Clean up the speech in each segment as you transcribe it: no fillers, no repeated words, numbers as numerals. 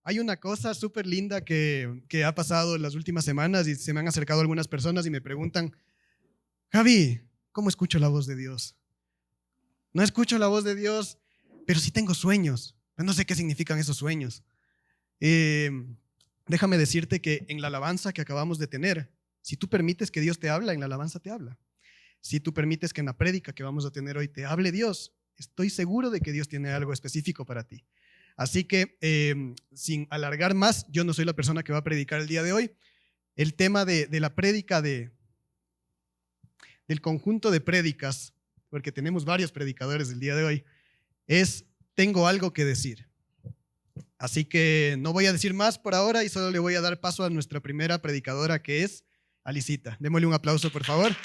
hay una cosa súper linda que ha pasado en las últimas semanas y se me han acercado algunas personas y me preguntan, Javi, ¿cómo escucho la voz de Dios? No escucho la voz de Dios, pero sí tengo sueños. No sé qué significan esos sueños. Déjame decirte que en la alabanza que acabamos de tener, si tú permites que Dios te habla, en la alabanza te habla. Si tú permites que en la prédica que vamos a tener hoy te hable Dios, estoy seguro de que Dios tiene algo específico para ti. Así que, sin alargar más, yo no soy la persona que va a predicar el día de hoy. El tema de la prédica del conjunto de prédicas, porque tenemos varios predicadores el día de hoy, es tengo algo que decir. Así que no voy a decir más por ahora y solo le voy a dar paso a nuestra primera predicadora, que es Alicita. Démosle un aplauso, por favor.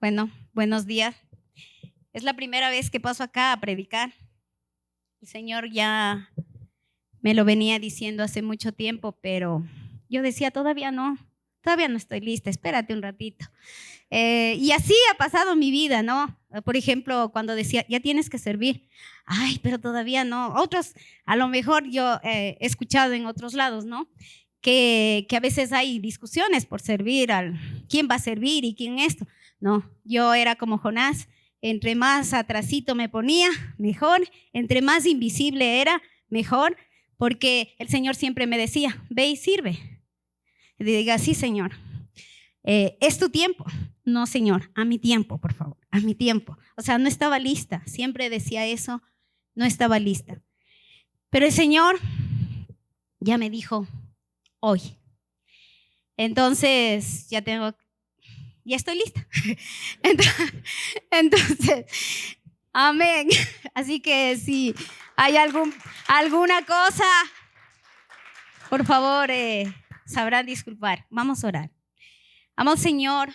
Bueno, buenos días. Es la primera vez que paso acá a predicar. El Señor ya me lo venía diciendo hace mucho tiempo, pero yo decía, todavía no estoy lista, espérate un ratito. Y así ha pasado mi vida, ¿no? Por ejemplo, cuando decía, ya tienes que servir. Ay, pero todavía no. Otros, a lo mejor yo he escuchado en otros lados, ¿no? Que a veces hay discusiones por servir, quién va a servir y quién esto. No, yo era como Jonás, entre más atrasito me ponía, mejor, entre más invisible era, mejor, porque el Señor siempre me decía, ve y sirve. Y diga, sí, Señor, es tu tiempo. No, Señor, a mi tiempo, por favor, a mi tiempo. O sea, no estaba lista, siempre decía eso, no estaba lista. Pero el Señor ya me dijo, hoy. Entonces, ya estoy lista. Entonces, amén. Así que si hay alguna cosa, por favor, sabrán disculpar. Vamos a orar. Amado Señor,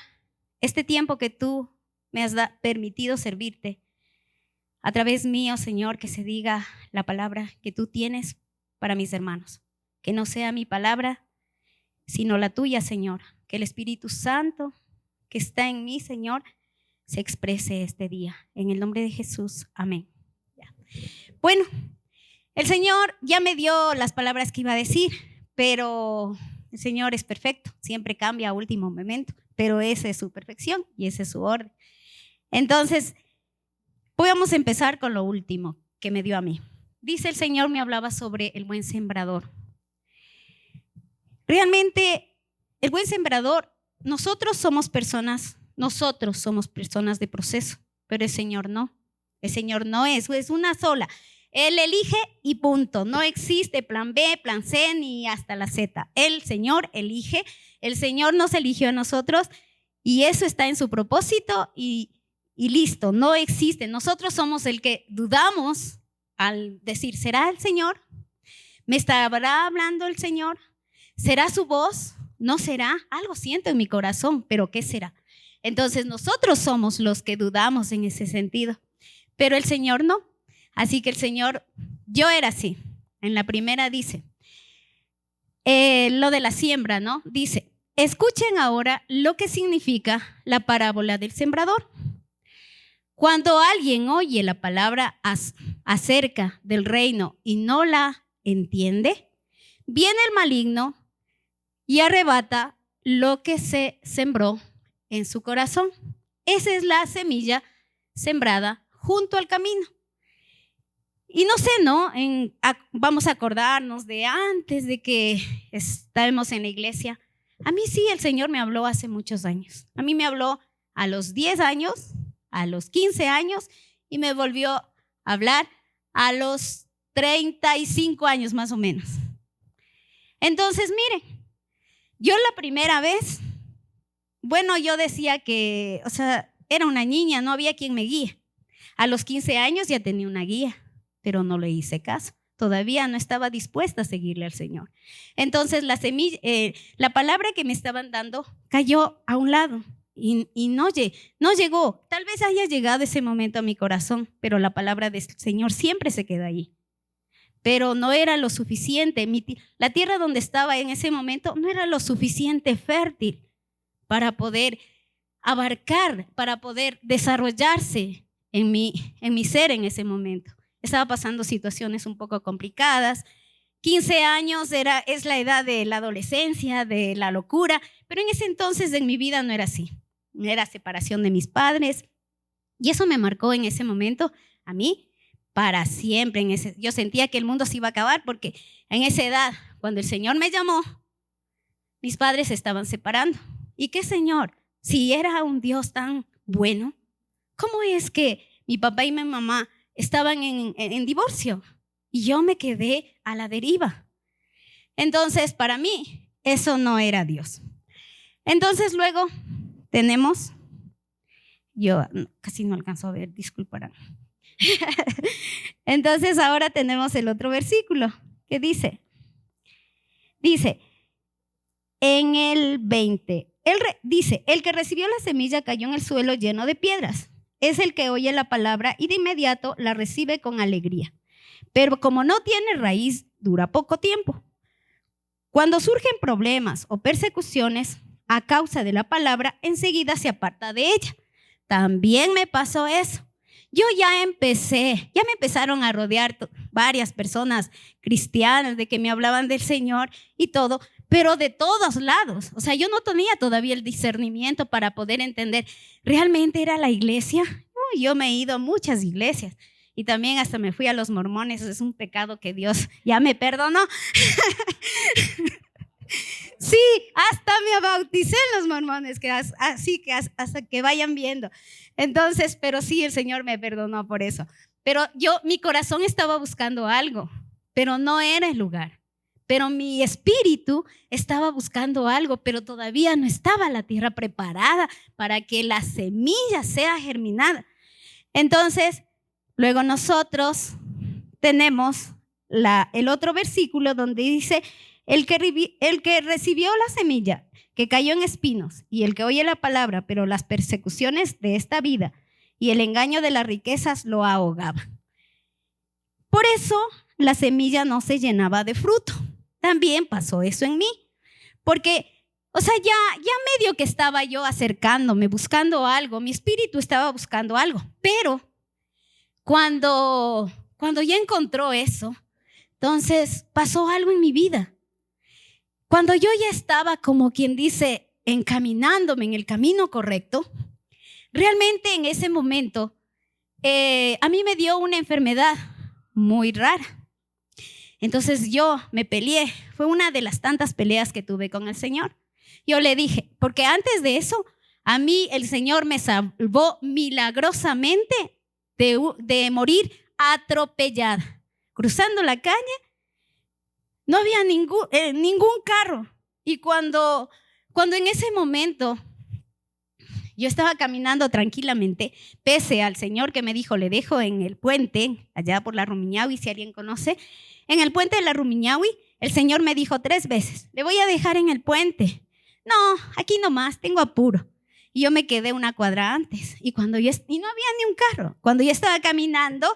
este tiempo que tú me has permitido servirte, a través mío, Señor, que se diga la palabra que tú tienes para mis hermanos. Que no sea mi palabra, sino la tuya, Señor. Que el Espíritu Santo que está en mí, Señor, se exprese este día. En el nombre de Jesús, amén. Ya. Bueno, el Señor ya me dio las palabras que iba a decir, pero el Señor es perfecto, siempre cambia a último momento, pero esa es su perfección y ese es su orden. Entonces, vamos a empezar con lo último que me dio a mí. Dice el Señor, me hablaba sobre el buen sembrador. Realmente, el buen sembrador, nosotros somos personas de proceso, pero el Señor no. El Señor no es una sola. Él elige y punto. No existe plan B, plan C, ni hasta la Z. El Señor elige. El Señor nos eligió a nosotros y eso está en su propósito y listo. No existe. Nosotros somos el que dudamos al decir, ¿será el Señor? ¿Me estará hablando el Señor? ¿Será su voz? ¿No será? Algo siento en mi corazón, pero ¿qué será? Entonces nosotros somos los que dudamos en ese sentido, pero el Señor no. Así que el Señor, yo era así. En la primera dice, lo de la siembra, ¿no? Dice, escuchen ahora lo que significa la parábola del sembrador. Cuando alguien oye la palabra acerca del reino y no la entiende, viene el maligno y arrebata lo que se sembró en su corazón. Esa es la semilla sembrada junto al camino. Y no sé, ¿no? Vamos a acordarnos de antes de que estábamos en la iglesia. A mí sí, el Señor me habló hace muchos años. A mí me habló a los 10 años, a los 15 años y me volvió a hablar a los 35 años más o menos. Entonces, miren, yo la primera vez, bueno, yo decía que, o sea, era una niña, no había quien me guíe. A los 15 años ya tenía una guía, pero no le hice caso. Todavía no estaba dispuesta a seguirle al Señor. Entonces la palabra que me estaban dando cayó a un lado y no llegó. Tal vez haya llegado ese momento a mi corazón, pero la palabra del Señor siempre se queda allí. Pero no era lo suficiente. La tierra donde estaba en ese momento no era lo suficiente fértil para poder abarcar, para poder desarrollarse en mi ser en ese momento. Estaba pasando situaciones un poco complicadas. 15 años es la edad de la adolescencia, de la locura, pero en ese entonces en mi vida no era así. Era separación de mis padres y eso me marcó en ese momento a mí para siempre. Yo sentía que el mundo se iba a acabar porque en esa edad, cuando el Señor me llamó, mis padres se estaban separando. ¿Y qué Señor? Si era un Dios tan bueno, ¿cómo es que mi papá y mi mamá estaban en divorcio? Y yo me quedé a la deriva. Entonces, para mí, eso no era Dios. Entonces, luego tenemos, yo casi no alcanzo a ver, disculparán. Entonces, ahora tenemos el otro versículo que dice en el 20, dice, el que recibió la semilla cayó en el suelo lleno de piedras. Es el que oye la palabra y de inmediato la recibe con alegría. Pero como no tiene raíz, dura poco tiempo. Cuando surgen problemas o persecuciones a causa de la palabra, enseguida se aparta de ella. También me pasó eso. Yo ya me empezaron a rodear varias personas cristianas de que me hablaban del Señor y todo, pero de todos lados. O sea, yo no tenía todavía el discernimiento para poder entender, ¿realmente era la iglesia? Yo me he ido a muchas iglesias. Y también hasta me fui a los mormones. Es un pecado que Dios ya me perdonó. Sí, hasta me bauticé en los mormones, así que hasta que vayan viendo. Entonces, pero sí, el Señor me perdonó por eso. Pero mi corazón estaba buscando algo, pero no era el lugar. Pero mi espíritu estaba buscando algo, pero todavía no estaba la tierra preparada para que la semilla sea germinada. Entonces, luego nosotros tenemos el otro versículo donde dice, el que recibió la semilla, que cayó en espinos, y el que oye la palabra, pero las persecuciones de esta vida y el engaño de las riquezas lo ahogaban. Por eso la semilla no se llenaba de fruto. También pasó eso en mí, porque, o sea, ya medio que estaba yo acercándome, buscando algo, mi espíritu estaba buscando algo, pero cuando ya encontró eso, entonces pasó algo en mi vida. Cuando yo ya estaba, como quien dice, encaminándome en el camino correcto, realmente en ese momento a mí me dio una enfermedad muy rara. Entonces yo me peleé, fue una de las tantas peleas que tuve con el Señor. Yo le dije, porque antes de eso, a mí el Señor me salvó milagrosamente de morir atropellada. Cruzando la calle, no había ningún carro. Y cuando en ese momento yo estaba caminando tranquilamente, pese al Señor que me dijo, le dejo en el puente, allá por la Rumiñahui, si alguien conoce, en el puente de la Rumiñahui, el Señor me dijo 3 veces, le voy a dejar en el puente. No, aquí nomás, tengo apuro. Y yo me quedé una cuadra antes, y no había ni un carro. Cuando yo estaba caminando,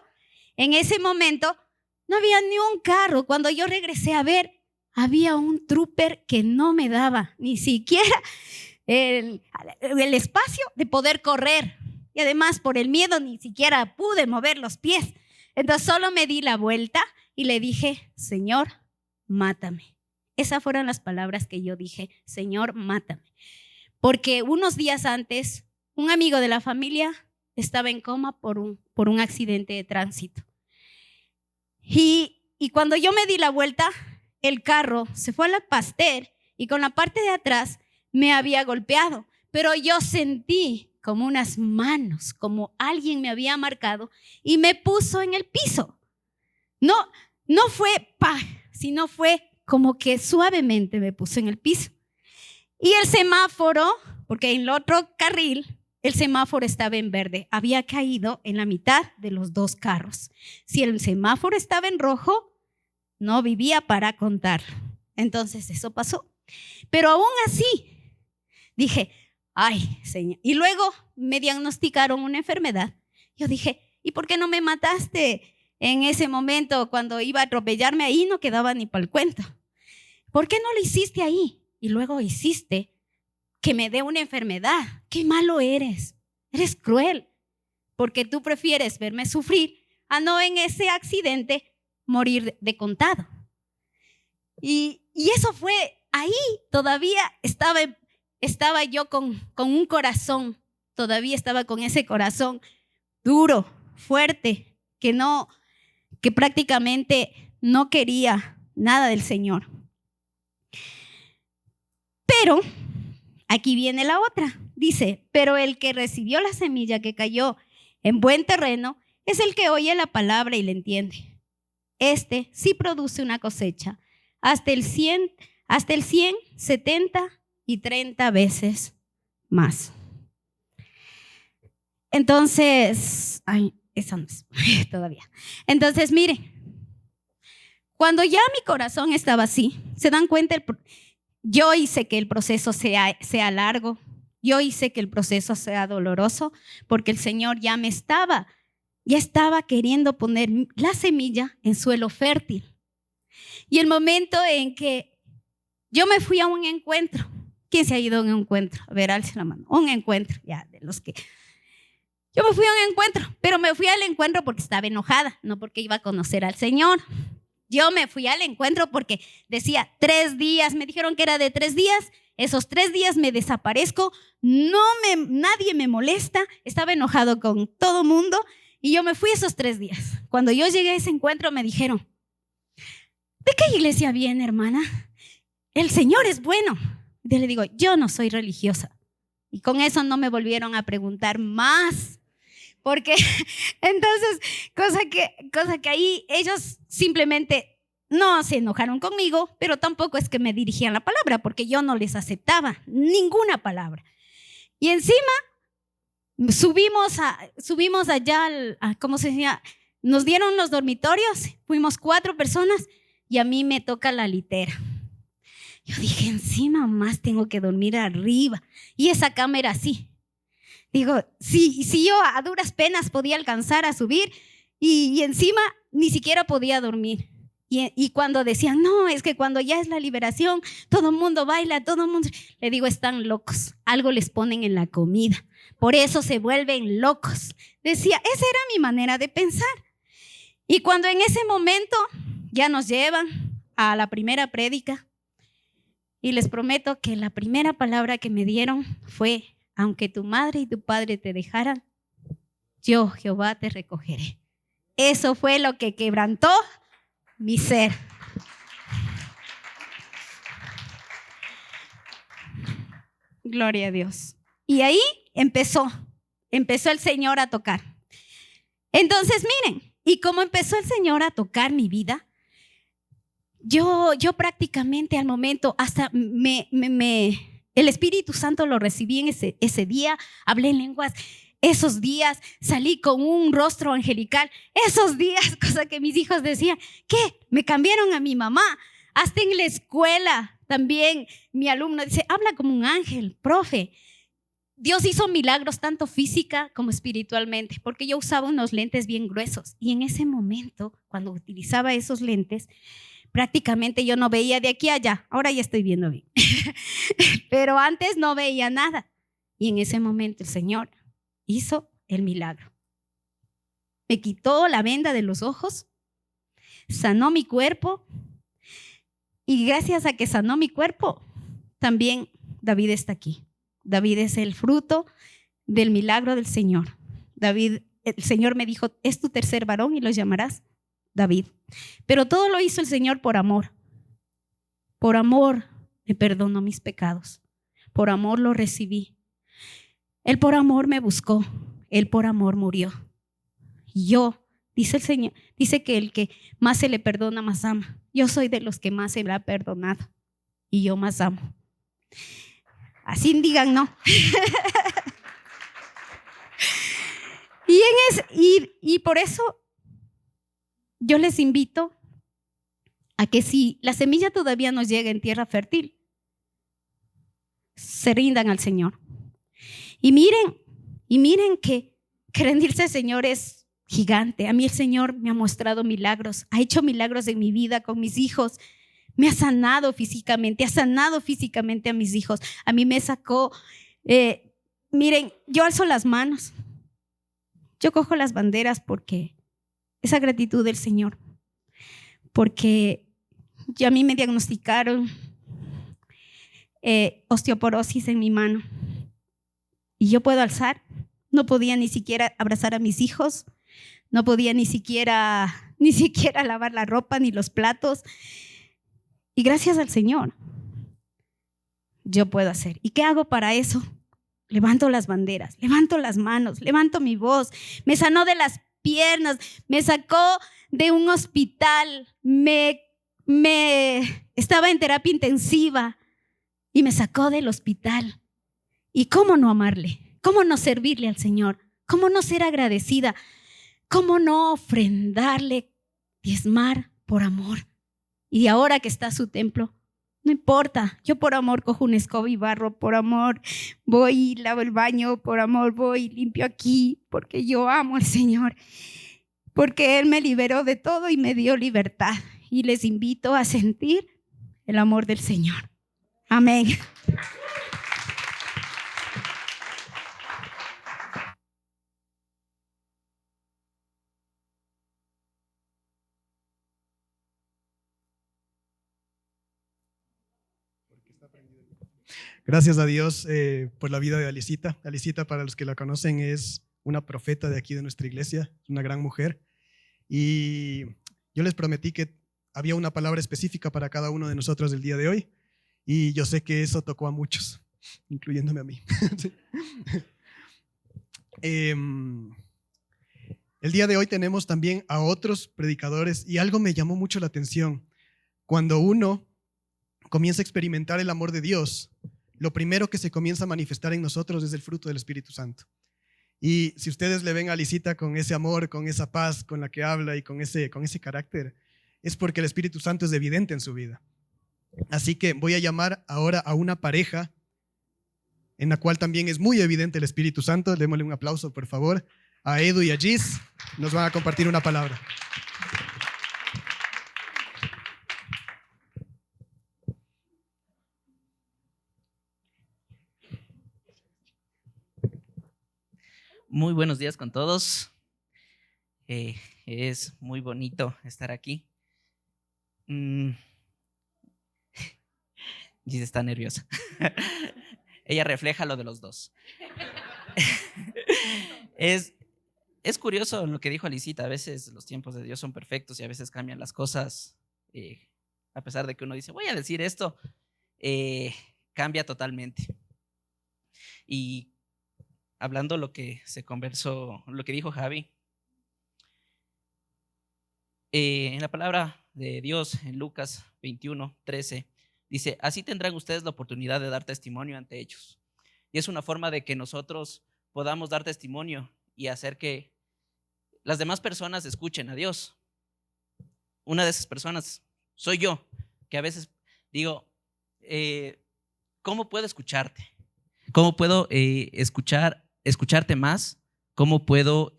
en ese momento, no había ni un carro. Cuando yo regresé a ver, había un trooper que no me daba ni siquiera el espacio de poder correr. Y además, por el miedo, ni siquiera pude mover los pies. Entonces, solo me di la vuelta y le dije, Señor, mátame. Esas fueron las palabras que yo dije, Señor, mátame. Porque unos días antes, un amigo de la familia estaba en coma por un accidente de tránsito. Y cuando yo me di la vuelta, el carro se fue a la Pasteur y con la parte de atrás me había golpeado. Pero yo sentí como unas manos, como alguien me había marcado y me puso en el piso. No fue sino fue como que suavemente me puso en el piso. Y el semáforo, porque en el otro carril, el semáforo estaba en verde. Había caído en la mitad de los 2 carros. Si el semáforo estaba en rojo, no vivía para contar. Entonces eso pasó. Pero aún así, dije, ay, Señor. Y luego me diagnosticaron una enfermedad. Yo dije, ¿y por qué no me mataste en ese momento cuando iba a atropellarme? Ahí no quedaba ni para el cuento. ¿Por qué no lo hiciste ahí? Y luego hiciste que me dé una enfermedad. Qué malo eres. Eres cruel, porque tú prefieres verme sufrir a no en ese accidente morir de contado. Y eso fue, ahí todavía estaba yo con un corazón, todavía estaba con ese corazón duro, fuerte, que prácticamente no quería nada del Señor. Pero aquí viene la otra. Dice, pero el que recibió la semilla que cayó en buen terreno es el que oye la palabra y la entiende. Este sí produce una cosecha hasta el 100, 70 y 30 veces más. Entonces, eso no es todavía. Entonces, mire, cuando ya mi corazón estaba así, se dan cuenta, yo hice que el proceso sea largo, yo hice que el proceso sea doloroso, porque el Señor ya estaba queriendo poner la semilla en suelo fértil. Y el momento en que yo me fui a un encuentro, ¿quién se ha ido a un encuentro? A ver, alce la mano. Un encuentro, ya, de los que... Yo me fui a un encuentro, pero me fui al encuentro porque estaba enojada, no porque iba a conocer al Señor. Yo me fui al encuentro porque decía 3 días, me dijeron que era de 3 días, esos 3 días me desaparezco, nadie me molesta, estaba enojado con todo mundo y yo me fui esos 3 días. Cuando yo llegué a ese encuentro me dijeron, ¿de qué iglesia viene, hermana? El Señor es bueno. Y le digo, yo no soy religiosa. Y con eso no me volvieron a preguntar más. Porque entonces, cosa que ahí ellos simplemente no se enojaron conmigo, pero tampoco es que me dirigían la palabra, porque yo no les aceptaba ninguna palabra. Y encima subimos allá, ¿cómo se decía? Nos dieron los dormitorios, fuimos 4 personas y a mí me toca la litera. Yo dije, encima más tengo que dormir arriba. Y esa cama era así. Digo, si yo a duras penas podía alcanzar a subir y encima ni siquiera podía dormir. Y cuando decían, no, es que cuando ya es la liberación, todo el mundo baila, todo el mundo... Le digo, están locos, algo les ponen en la comida, por eso se vuelven locos. Decía, esa era mi manera de pensar. Y cuando en ese momento ya nos llevan a la primera prédica, y les prometo que la primera palabra que me dieron fue, aunque tu madre y tu padre te dejaran, yo, Jehová, te recogeré. Eso fue lo que quebrantó mi ser. Gloria a Dios. Y ahí empezó el Señor a tocar. Entonces, miren, y como empezó el Señor a tocar mi vida, yo prácticamente al momento hasta el Espíritu Santo lo recibí en ese día, hablé en lenguas. Esos días salí con un rostro angelical. Esos días, cosa que mis hijos decían, ¿qué? Me cambiaron a mi mamá. Hasta en la escuela también mi alumno dice, habla como un ángel, profe. Dios hizo milagros tanto física como espiritualmente, porque yo usaba unos lentes bien gruesos. Y en ese momento, cuando utilizaba esos lentes, prácticamente yo no veía de aquí a allá. Ahora ya estoy viendo bien. Pero antes no veía nada. Y en ese momento el Señor hizo el milagro. Me quitó la venda de los ojos, sanó mi cuerpo y gracias a que sanó mi cuerpo, también David está aquí. David es el fruto del milagro del Señor. David, el Señor me dijo, es tu tercer varón y lo llamarás David. Pero todo lo hizo el Señor por amor. Por amor me perdonó mis pecados. Por amor lo recibí. Él por amor me buscó, Él por amor murió. Y yo, dice el Señor, dice que el que más se le perdona, más ama. Yo soy de los que más se le ha perdonado y yo más amo. Así digan, ¿no? Y por eso yo les invito a que si la semilla todavía no llega en tierra fértil, se rindan al Señor. Y miren que rendirse al Señor es gigante. A mí el Señor me ha mostrado milagros, ha hecho milagros en mi vida con mis hijos, me ha sanado físicamente, ha sanado físicamente a mis hijos. A mí me sacó, miren, yo alzo las manos, yo cojo las banderas porque esa gratitud del Señor, porque ya a mí me diagnosticaron osteoporosis en mi mano y yo puedo alzar. No podía ni siquiera abrazar a mis hijos, no podía ni siquiera lavar la ropa ni los platos. Y gracias al Señor, yo puedo hacer. ¿Y qué hago para eso? Levanto las banderas, levanto las manos, levanto mi voz. Me sanó de las piernas, me sacó de un hospital, estaba en terapia intensiva y me sacó del hospital. ¿Y cómo no amarle? ¿Cómo no servirle al Señor? ¿Cómo no ser agradecida? ¿Cómo no ofrendarle, diezmar por amor? Y ahora que está su templo, no importa, yo por amor cojo una escoba y barro, por amor voy y lavo el baño, por amor voy y limpio aquí, porque yo amo al Señor, porque Él me liberó de todo y me dio libertad. Y les invito a sentir el amor del Señor. Amén. Gracias a Dios por la vida de Alicita. Alicita, para los que la conocen, es una profeta de aquí de nuestra iglesia, una gran mujer. Y yo les prometí que había una palabra específica para cada uno de nosotros el día de hoy. Y yo sé que eso tocó a muchos, incluyéndome a mí. El día de hoy tenemos también a otros predicadores y algo me llamó mucho la atención. Cuando uno comienza a experimentar el amor de Dios, lo primero que se comienza a manifestar en nosotros es el fruto del Espíritu Santo. Y si ustedes le ven a Alicita con ese amor, con esa paz con la que habla y con ese carácter, es porque el Espíritu Santo es evidente en su vida. Así que voy a llamar ahora a una pareja en la cual también es muy evidente el Espíritu Santo. Démosle un aplauso, por favor, a Edu y a Gis. Nos van a compartir una palabra. Muy buenos días con todos. Es muy bonito estar aquí. Gis está nerviosa. Ella refleja lo de los dos. Es curioso lo que dijo Alicita. A veces los tiempos de Dios son perfectos y a veces cambian las cosas. A pesar de que uno dice, voy a decir esto, cambia totalmente. Y hablando lo que se conversó, lo que dijo Javi, en la palabra de Dios en Lucas 21:13 dice, así tendrán ustedes la oportunidad de dar testimonio ante ellos. Y es una forma de que nosotros podamos dar testimonio y hacer que las demás personas escuchen a Dios. Una de esas personas soy yo, que a veces digo, ¿cómo puedo escucharte? ¿Cómo puedo escucharte más? ¿Cómo puedo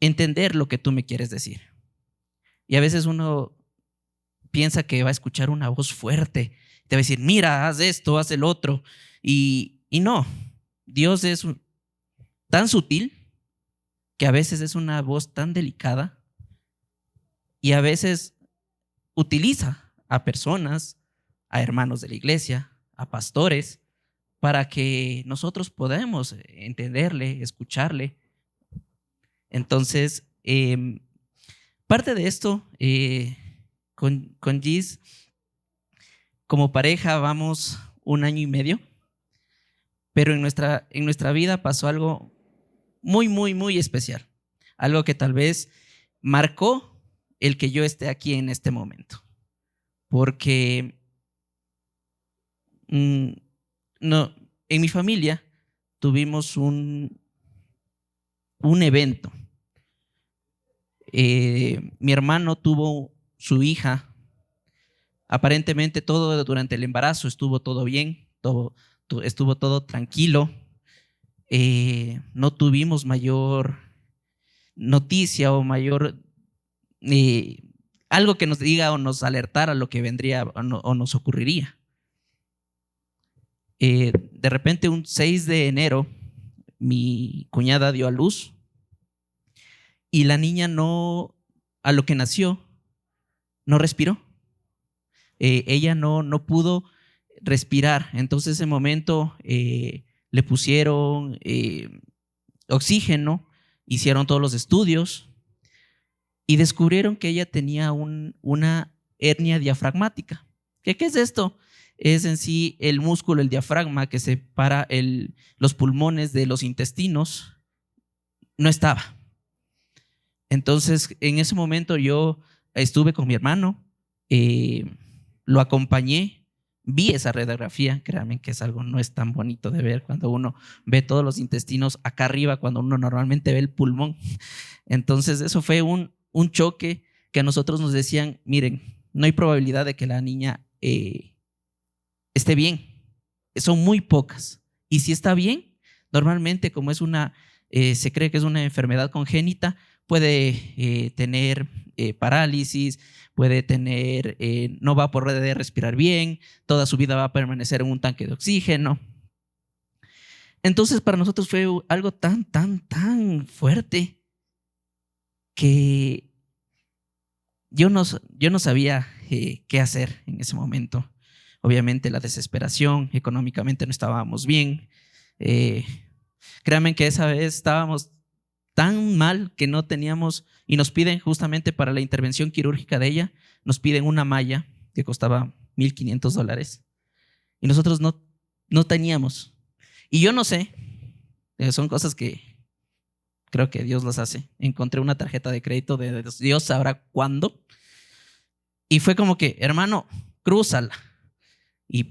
entender lo que tú me quieres decir? Y a veces uno piensa que va a escuchar una voz fuerte, te va a decir, mira, haz esto, haz el otro. Y no, Dios es tan sutil que a veces es una voz tan delicada y a veces utiliza a personas, a hermanos de la iglesia, a pastores, para que nosotros podamos entenderle, escucharle. Entonces, parte de esto, con Gis, como pareja vamos 1 año y medio, pero en nuestra vida pasó algo muy, muy, muy especial. Algo que tal vez marcó el que yo esté aquí en este momento. Porque no, en mi familia tuvimos un evento. Mi hermano tuvo su hija. Aparentemente todo durante el embarazo estuvo todo bien, estuvo todo tranquilo. No tuvimos mayor noticia o mayor algo que nos diga o nos alertara lo que vendría o nos ocurriría. De repente, un 6 de enero, mi cuñada dio a luz y la niña no, a lo que nació, no respiró. Ella no pudo respirar. Entonces, en ese momento le pusieron oxígeno, hicieron todos los estudios y descubrieron que ella tenía una hernia diafragmática. ¿Qué es esto? Es en sí el músculo, el diafragma que separa los pulmones de los intestinos. No estaba. Entonces, en ese momento yo estuve con mi hermano, lo acompañé, vi esa radiografía. Créanme que es algo no es tan bonito de ver cuando uno ve todos los intestinos acá arriba, cuando uno normalmente ve el pulmón. Entonces, eso fue un choque que a nosotros nos decían, miren, no hay probabilidad de que la niña esté bien. Son muy pocas. Y si está bien, normalmente como es se cree que es una enfermedad congénita, puede tener parálisis, puede tener, no va a poder respirar bien, toda su vida va a permanecer en un tanque de oxígeno. Entonces para nosotros fue algo tan fuerte que yo no sabía qué hacer en ese momento. Obviamente la desesperación, económicamente no estábamos bien. Créanme que esa vez estábamos tan mal que no teníamos, y nos piden justamente para la intervención quirúrgica de ella, nos piden una malla que costaba $1,500 y nosotros no teníamos. Y yo no sé, son cosas que creo que Dios las hace. Encontré una tarjeta de crédito de Dios sabrá cuándo y fue como que, hermano, crúzala. Y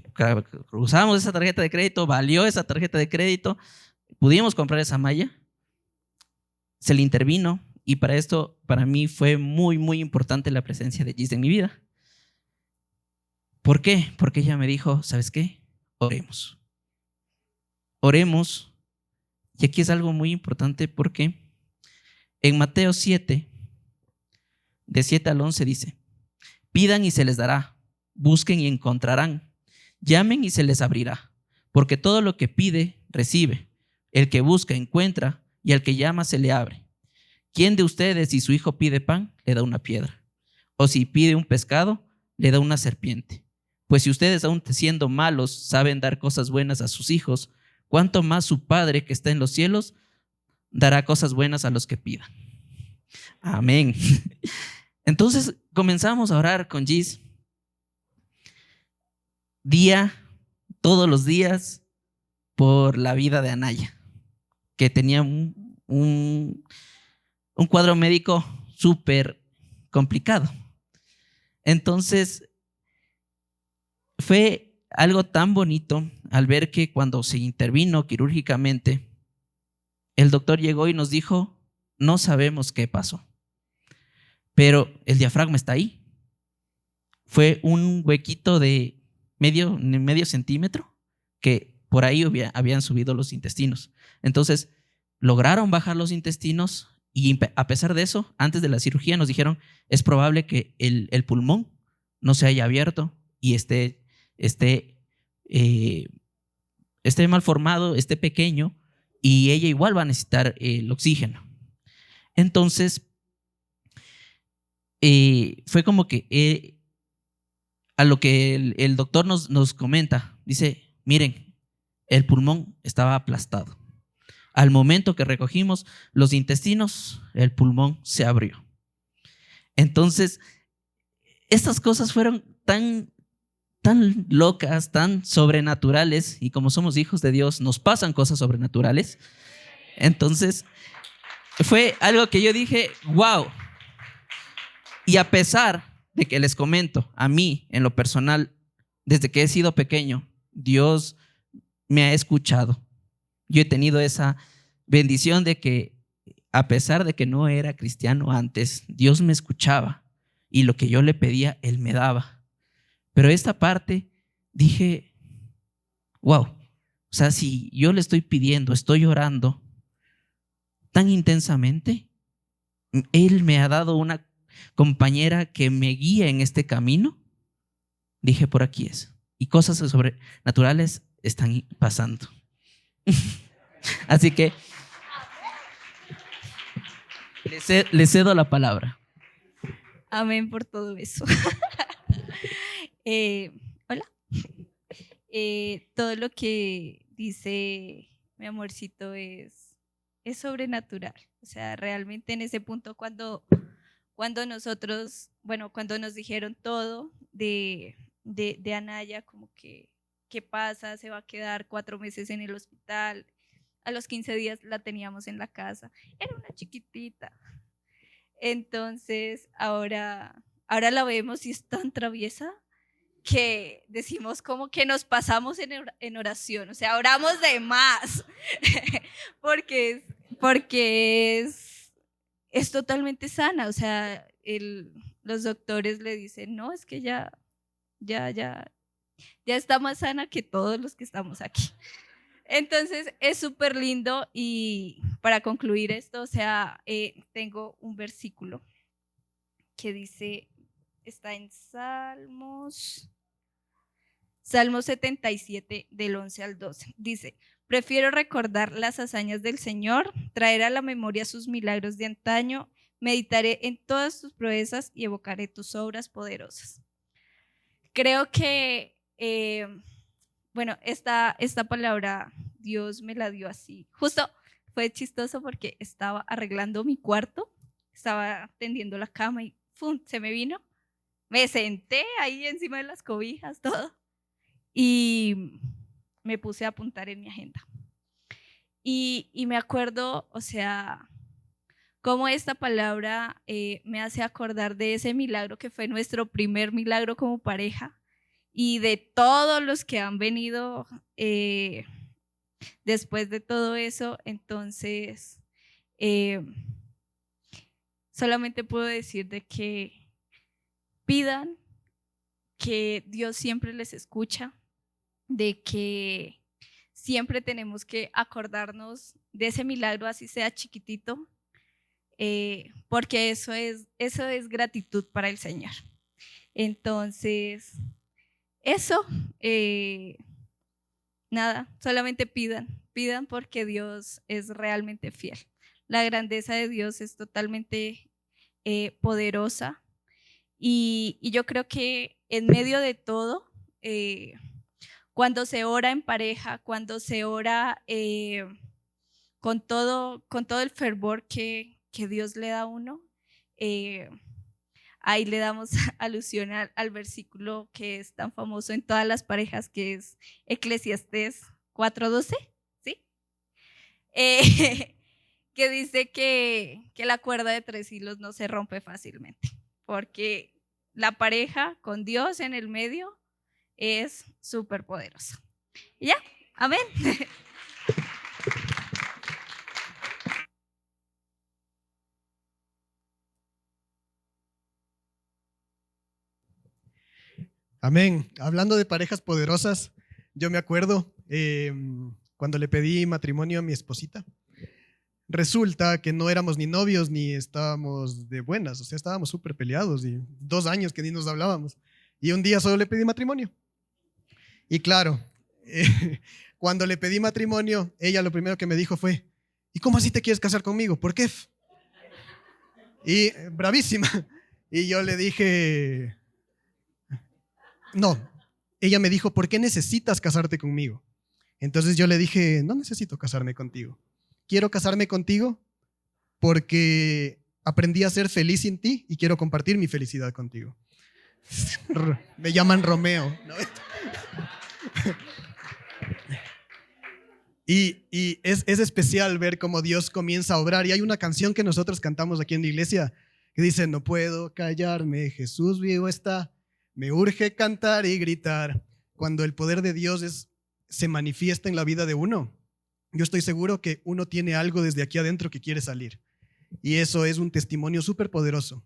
cruzamos esa tarjeta de crédito, valió esa tarjeta de crédito, pudimos comprar esa malla, se le intervino y para mí fue muy importante la presencia de Gis en mi vida. ¿Por qué? Porque ella me dijo, ¿sabes qué? Oremos. Oremos. Y aquí es algo muy importante porque en Mateo 7, de 7 al 11 dice, pidan y se les dará, busquen y encontrarán, llamen y se les abrirá, porque todo lo que pide, recibe. El que busca, encuentra, y al que llama, se le abre. ¿Quién de ustedes, si su hijo pide pan, le da una piedra? O si pide un pescado, le da una serpiente. Pues si ustedes, aun siendo malos, saben dar cosas buenas a sus hijos, ¿cuánto más su Padre que está en los cielos dará cosas buenas a los que pidan? Amén. Entonces comenzamos a orar con Gis. Todos los días, por la vida de Anaya, que tenía un cuadro médico súper complicado. Entonces, fue algo tan bonito al ver que cuando se intervino quirúrgicamente, el doctor llegó y nos dijo, no sabemos qué pasó, pero el diafragma está ahí. Fue un huequito de medio centímetro que por ahí habían subido los intestinos. Entonces, lograron bajar los intestinos y a pesar de eso, antes de la cirugía nos dijeron, es probable que el pulmón no se haya abierto y esté mal formado, esté pequeño y ella igual va a necesitar el oxígeno. Entonces, fue como que a lo que el doctor nos comenta, dice, miren, el pulmón estaba aplastado. Al momento que recogimos los intestinos, el pulmón se abrió. Entonces, estas cosas fueron tan locas, tan sobrenaturales, y como somos hijos de Dios, nos pasan cosas sobrenaturales. Entonces, fue algo que yo dije, wow. Y a pesar de que les comento, a mí, en lo personal, desde que he sido pequeño, Dios me ha escuchado. Yo he tenido esa bendición de que, a pesar de que no era cristiano antes, Dios me escuchaba y lo que yo le pedía, Él me daba. Pero esta parte dije, wow, o sea, si yo le estoy pidiendo, estoy orando tan intensamente, Él me ha dado compañera que me guía en este camino, dije, por aquí es. Y cosas sobrenaturales están pasando. Así que le cedo la palabra. Amén por todo eso. Hola. Todo lo que dice mi amorcito es sobrenatural. O sea, realmente en ese punto cuando nosotros, bueno, cuando nos dijeron todo de Anaya, como que, ¿qué pasa? Se va a quedar 4 meses en el hospital. A los 15 días la teníamos en la casa. Era una chiquitita. Entonces, ahora la vemos y es tan traviesa que decimos como que nos pasamos en oración, o sea, oramos de más, porque es totalmente sana, o sea, los doctores le dicen, no, es que ya está más sana que todos los que estamos aquí. Entonces es súper lindo y para concluir esto, o sea, tengo un versículo que dice, está en Salmos 77 del 11 al 12. Dice, prefiero recordar las hazañas del Señor, traer a la memoria sus milagros de antaño, meditaré en todas tus proezas y evocaré tus obras poderosas. Creo que, bueno, esta palabra Dios me la dio así. Justo fue chistoso porque estaba arreglando mi cuarto, estaba tendiendo la cama y ¡fum! Se me vino. Me senté ahí encima de las cobijas, todo. Y me puse a apuntar en mi agenda. Y me acuerdo, o sea, cómo esta palabra me hace acordar de ese milagro que fue nuestro primer milagro como pareja y de todos los que han venido después de todo eso. Entonces, solamente puedo decir de que pidan, que Dios siempre les escucha, de que siempre tenemos que acordarnos de ese milagro, así sea chiquitito, porque eso es gratitud para el Señor. Entonces, eso, nada, solamente pidan porque Dios es realmente fiel. La grandeza de Dios es totalmente poderosa y yo creo que en medio de todo, cuando se ora en pareja, cuando se ora con todo el fervor que Dios le da a uno, ahí le damos alusión al versículo que es tan famoso en todas las parejas, que es Eclesiastés 4:12, ¿sí? Que dice que la cuerda de 3 hilos no se rompe fácilmente, porque la pareja con Dios en el medio es súper poderosa. Y ya, amén. Amén. Hablando de parejas poderosas, yo me acuerdo cuando le pedí matrimonio a mi esposita. Resulta que no éramos ni novios ni estábamos de buenas, o sea, estábamos súper peleados y 2 años que ni nos hablábamos. Y un día solo le pedí matrimonio. Y claro, cuando le pedí matrimonio, ella lo primero que me dijo fue, ¿y cómo así te quieres casar conmigo? ¿Por qué? Y bravísima. Y yo le dije, no. Ella me dijo, ¿por qué necesitas casarte conmigo? Entonces yo le dije, no necesito casarme contigo. Quiero casarme contigo porque aprendí a ser feliz sin ti y quiero compartir mi felicidad contigo. Me llaman Romeo, ¿no? Y es especial ver cómo Dios comienza a obrar. Y hay una canción que nosotros cantamos aquí en la iglesia que dice, no puedo callarme, Jesús vivo está, me urge cantar y gritar. Cuando el poder de Dios se manifiesta en la vida de uno, yo estoy seguro que uno tiene algo desde aquí adentro que quiere salir. Y eso es un testimonio súper poderoso.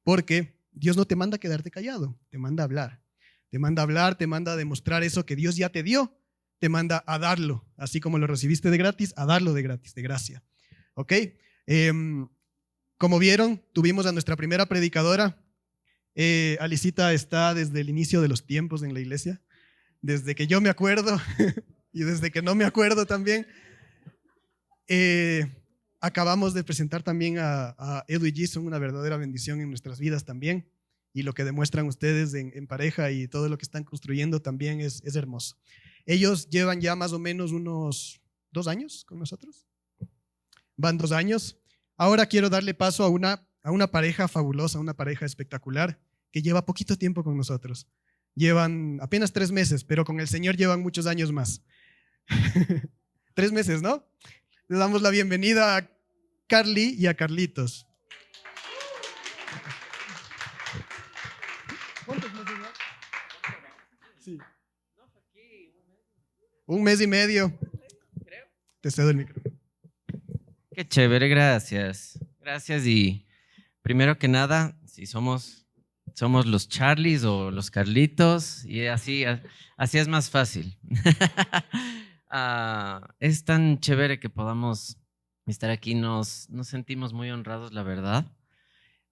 Porque Dios no te manda a quedarte callado, te manda a hablar. Te manda a hablar, te manda a demostrar eso que Dios ya te dio, te manda a darlo, así como lo recibiste de gratis, a darlo de gratis, de gracia. ¿Ok? Como vieron, tuvimos a nuestra primera predicadora. Alicita está desde el inicio de los tiempos en la iglesia, desde que yo me acuerdo y desde que no me acuerdo también. Acabamos de presentar también a Edu y G, son una verdadera bendición en nuestras vidas también. Y lo que demuestran ustedes en pareja y todo lo que están construyendo también es hermoso. Ellos llevan ya más o menos unos 2 años con nosotros. Van 2 años. Ahora quiero darle paso a una pareja fabulosa, una pareja espectacular que lleva poquito tiempo con nosotros. Llevan apenas 3 meses, pero con el Señor llevan muchos años más. 3 meses, ¿no? Les damos la bienvenida a Carly y a Carlitos. ¿Cuántos meses? Sí. 1 mes y medio. Te cedo el micrófono. Qué chévere, gracias. Gracias y primero que nada, si somos los Charlies o los Carlitos y así es más fácil. Es tan chévere que podamos estar aquí, nos sentimos muy honrados, la verdad.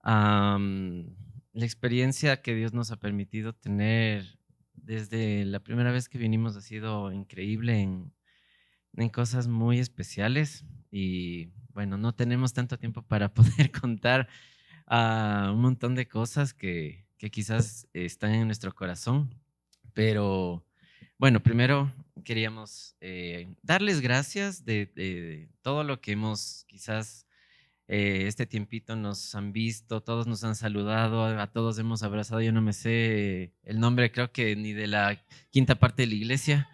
La experiencia que Dios nos ha permitido tener desde la primera vez que vinimos ha sido increíble en cosas muy especiales y bueno, no tenemos tanto tiempo para poder contar un montón de cosas que quizás están en nuestro corazón, pero bueno, primero queríamos darles gracias de todo lo que hemos quizás este tiempito nos han visto, todos nos han saludado, a todos hemos abrazado, yo no me sé el nombre creo que ni de la quinta parte de la iglesia.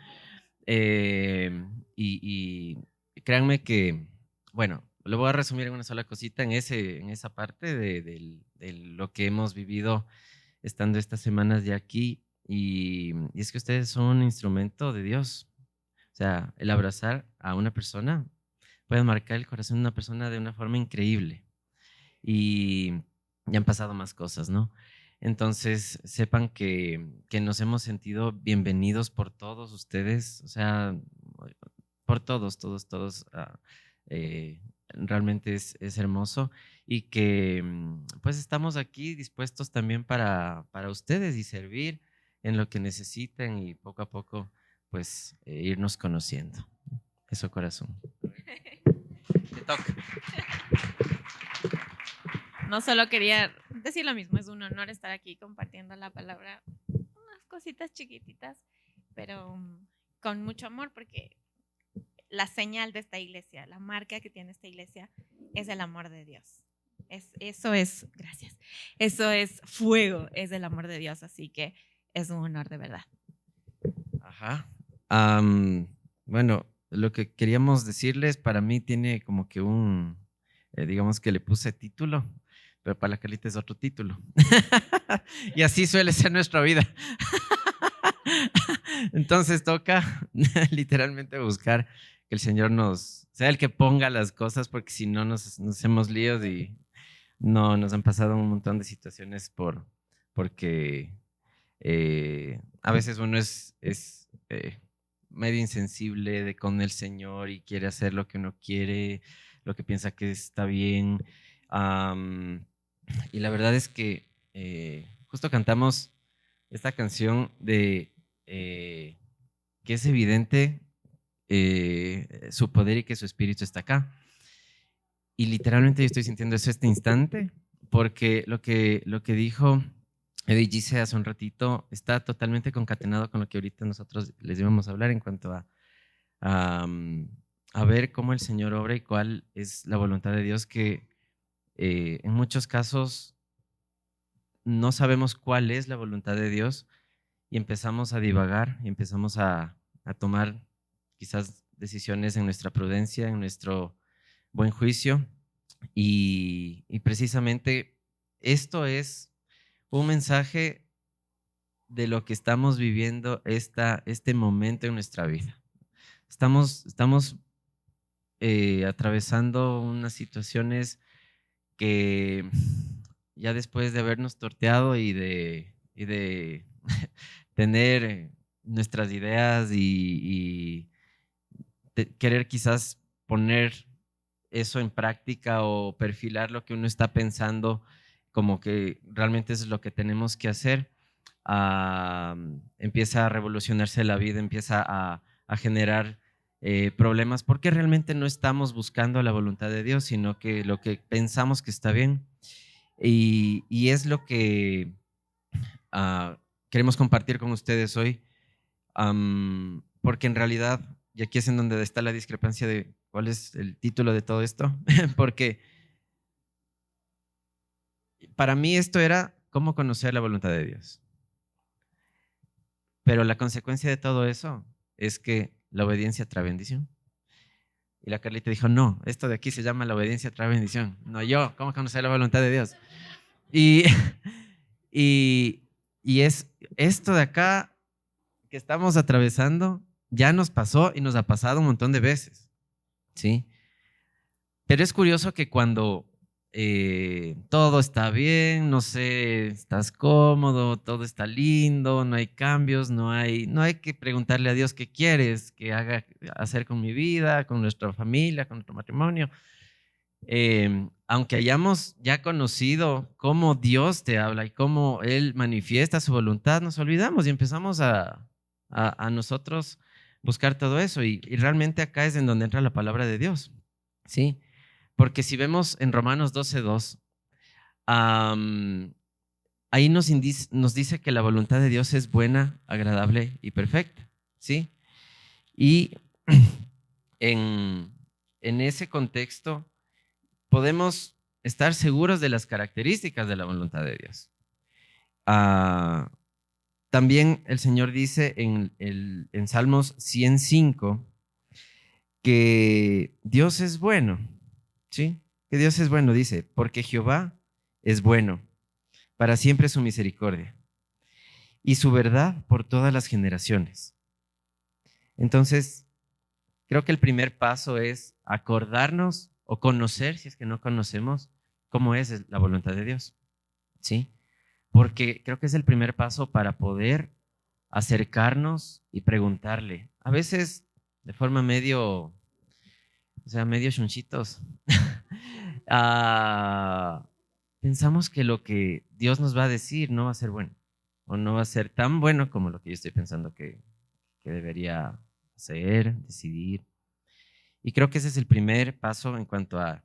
Y créanme que, bueno, lo voy a resumir en una sola cosita, en esa parte de lo que hemos vivido estando estas semanas de aquí. Y es que ustedes son un instrumento de Dios. O sea, el abrazar a una persona puede marcar el corazón de una persona de una forma increíble. Y ya han pasado más cosas, ¿no? Entonces, sepan que nos hemos sentido bienvenidos por todos ustedes, o sea, por todos. Realmente es hermoso y que pues estamos aquí dispuestos también para ustedes y servir en lo que necesiten y poco a poco pues irnos conociendo. Eso, corazón. Te toca. No solo quería decir lo mismo, es un honor estar aquí compartiendo la palabra, unas cositas chiquititas, pero con mucho amor, porque la señal de esta iglesia, la marca que tiene esta iglesia es el amor de Dios. Eso es, gracias, eso es fuego, es el amor de Dios, así que es un honor de verdad. Ajá. Bueno, lo que queríamos decirles para mí tiene como que digamos que le puse título, pero para la Carlita es otro título. Y así suele ser nuestra vida. Entonces toca literalmente buscar que el Señor sea el que ponga las cosas, porque si no nos hacemos líos y no nos han pasado un montón de situaciones porque a veces uno es medio insensible con el Señor y quiere hacer lo que uno quiere, lo que piensa que está bien. Y la verdad es que justo cantamos esta canción de que es evidente su poder y que su espíritu está acá. Y literalmente yo estoy sintiendo eso este instante, porque lo que dijo Eddie Gise hace un ratito está totalmente concatenado con lo que ahorita nosotros les íbamos a hablar en cuanto a ver cómo el Señor obra y cuál es la voluntad de Dios, que en muchos casos no sabemos cuál es la voluntad de Dios y empezamos a divagar y empezamos a tomar quizás decisiones en nuestra prudencia, en nuestro buen juicio y precisamente esto es un mensaje de lo que estamos viviendo este momento en nuestra vida. Estamos atravesando unas situaciones que ya después de habernos torteado y de tener nuestras ideas y querer quizás poner eso en práctica o perfilar lo que uno está pensando como que realmente eso es lo que tenemos que hacer, empieza a revolucionarse la vida, empieza a generar problemas porque realmente no estamos buscando la voluntad de Dios, sino que lo que pensamos que está bien. Y es lo que queremos compartir con ustedes hoy, porque en realidad, y aquí es en donde está la discrepancia de cuál es el título de todo esto, porque para mí esto era cómo conocer la voluntad de Dios. Pero la consecuencia de todo eso es que la obediencia trae bendición. Y la Carlita dijo, no, esto de aquí se llama la obediencia trae bendición. No yo, ¿cómo conocer la voluntad de Dios? Y es esto de acá que estamos atravesando, ya nos pasó y nos ha pasado un montón de veces, ¿sí? Pero es curioso que cuando todo está bien, no sé, estás cómodo, todo está lindo, no hay cambios, no hay que preguntarle a Dios qué quieres que haga hacer con mi vida, con nuestra familia, con nuestro matrimonio. Aunque hayamos ya conocido cómo Dios te habla y cómo Él manifiesta su voluntad, nos olvidamos y empezamos a nosotros buscar todo eso. Y realmente acá es en donde entra la palabra de Dios, ¿sí? Porque si vemos en Romanos 12:2, ahí nos dice que la voluntad de Dios es buena, agradable y perfecta, ¿sí? Y en ese contexto podemos estar seguros de las características de la voluntad de Dios. También el Señor dice en Salmos 105 que Dios es bueno, ¿sí? Que Dios es bueno, dice, porque Jehová es bueno, para siempre su misericordia y su verdad por todas las generaciones. Entonces, creo que el primer paso es acordarnos o conocer, si es que no conocemos, cómo es la voluntad de Dios, ¿sí? Porque creo que es el primer paso para poder acercarnos y preguntarle. A veces de forma medio chunchitos. Pensamos que lo que Dios nos va a decir no va a ser bueno o no va a ser tan bueno como lo que yo estoy pensando que debería hacer, decidir. Y creo que ese es el primer paso en cuanto a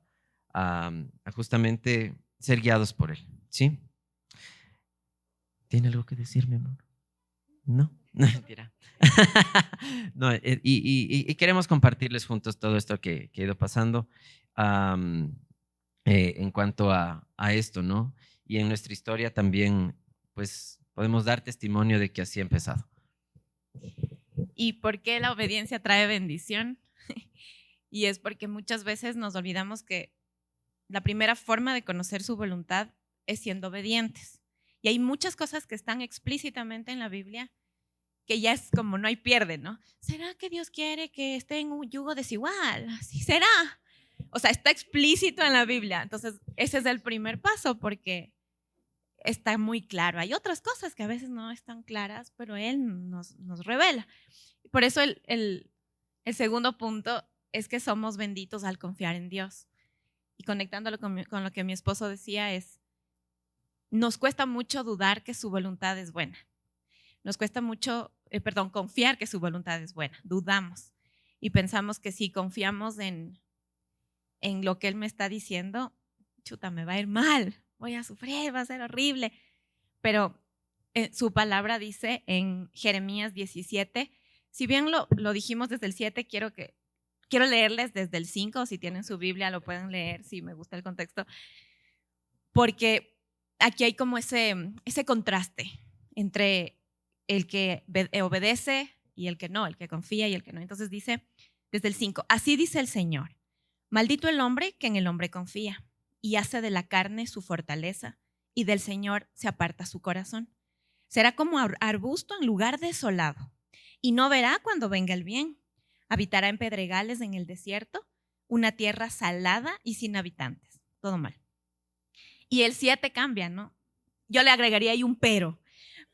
justamente ser guiados por Él, ¿sí? ¿Tiene algo que decir, mi amor? No, no, mentira. No, y queremos compartirles juntos todo esto que ha ido pasando en cuanto a esto, ¿no? Y en nuestra historia también, pues, podemos dar testimonio de que así ha empezado. ¿Y por qué la obediencia trae bendición? Y es porque muchas veces nos olvidamos que la primera forma de conocer su voluntad es siendo obedientes. Y hay muchas cosas que están explícitamente en la Biblia que ya es como no hay pierde, ¿no? ¿Será que Dios quiere que esté en un yugo desigual? ¿Sí será? O sea, está explícito en la Biblia. Entonces, ese es el primer paso porque está muy claro. Hay otras cosas que a veces no están claras, pero Él nos revela. Por eso el segundo punto es que somos benditos al confiar en Dios. Y conectándolo con lo que mi esposo decía es, nos cuesta mucho dudar que su voluntad es buena. Nos cuesta mucho, confiar que su voluntad es buena. Dudamos y pensamos que si confiamos en lo que Él me está diciendo, chuta, me va a ir mal, voy a sufrir, va a ser horrible. Pero su palabra dice en Jeremías 17, si bien lo dijimos desde el 7, quiero leerles desde el 5, si tienen su Biblia lo pueden leer, si me gusta el contexto, porque aquí hay como ese contraste entre el que obedece y el que no, el que confía y el que no. Entonces dice desde el 5, así dice el Señor, maldito el hombre que en el hombre confía y hace de la carne su fortaleza y del Señor se aparta su corazón. Será como arbusto en lugar desolado y no verá cuando venga el bien. Habitará en pedregales en el desierto, una tierra salada y sin habitantes. Todo mal. Y el 7 cambia, ¿no? Yo le agregaría ahí un pero.